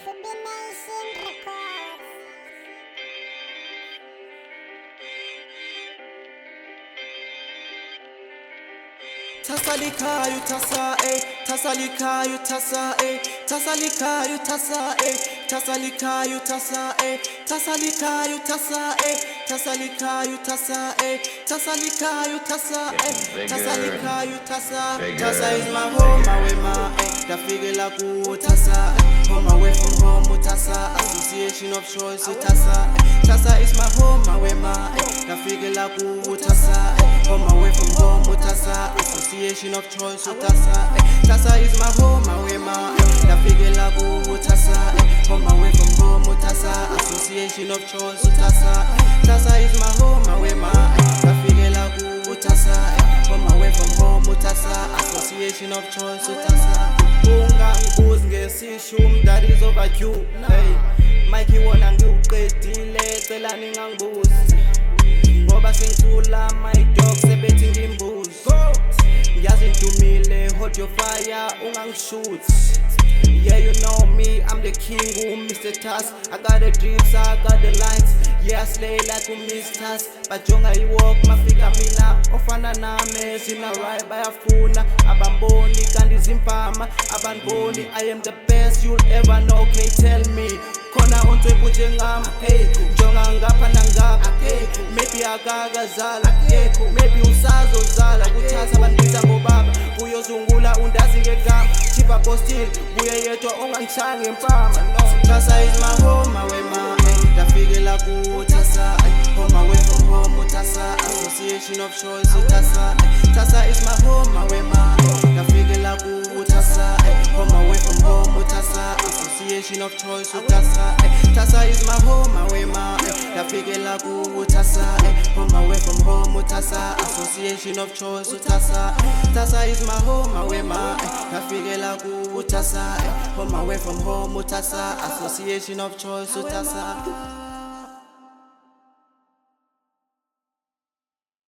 Subination Records. Tasalikayu tasa tasalikayu tasa tasalikayu tasa tasalikayu tasa tasalikayu tasa tasalikayu tasa tasalikayu tasa tasalikayu tasa tasa is my home away my Tafigela ku tasa home away from home tasa association of choice tasa tasa is my home away my Tafigela ku tasa home away from home tasa association of choice tasa tasa is my home away my Tafigela ku tasa home away from home tasa association of choice tasa tasa is my home away my Tafigela ku tasa home away from home tasa association of choice tasa ungangibuzi ngesishumi that is overdue hey Mikey wona ngiuqedile celani ngangibuzi ngoba sengithula my dog sebethi ngimbuzi ngiyazi ndumile hold your fire ungangishuthi yeah you know me I'm the king Mr. Task I got the dreams I got the lines yeah I slay like Mr. bajonga iwalk mafika mina ofana nami sina right bayafuna abamboni kanti zimpama abanboni I am the best you'll ever know okay tell me khona ontwebu njengami hey jonga ngapha nangapha hey maybe akakazala hey maybe usazozala kuthatha abandiza ngobaba uyozungula undazi ngegama chipa postil buye yedwa ongangishaya ngempama no tasa is my home away my Tafigela ku tasa home away from home tasa association of choice tasa tasa is my home away my Tafigela ku tasa home away from home tasa association of choice tasa tasa is my home away my Tafigela ku tasa home away from home tasa association of choice tasa tasa is my home away my Tafigela ku tasa home away from home tasa association of choice tasa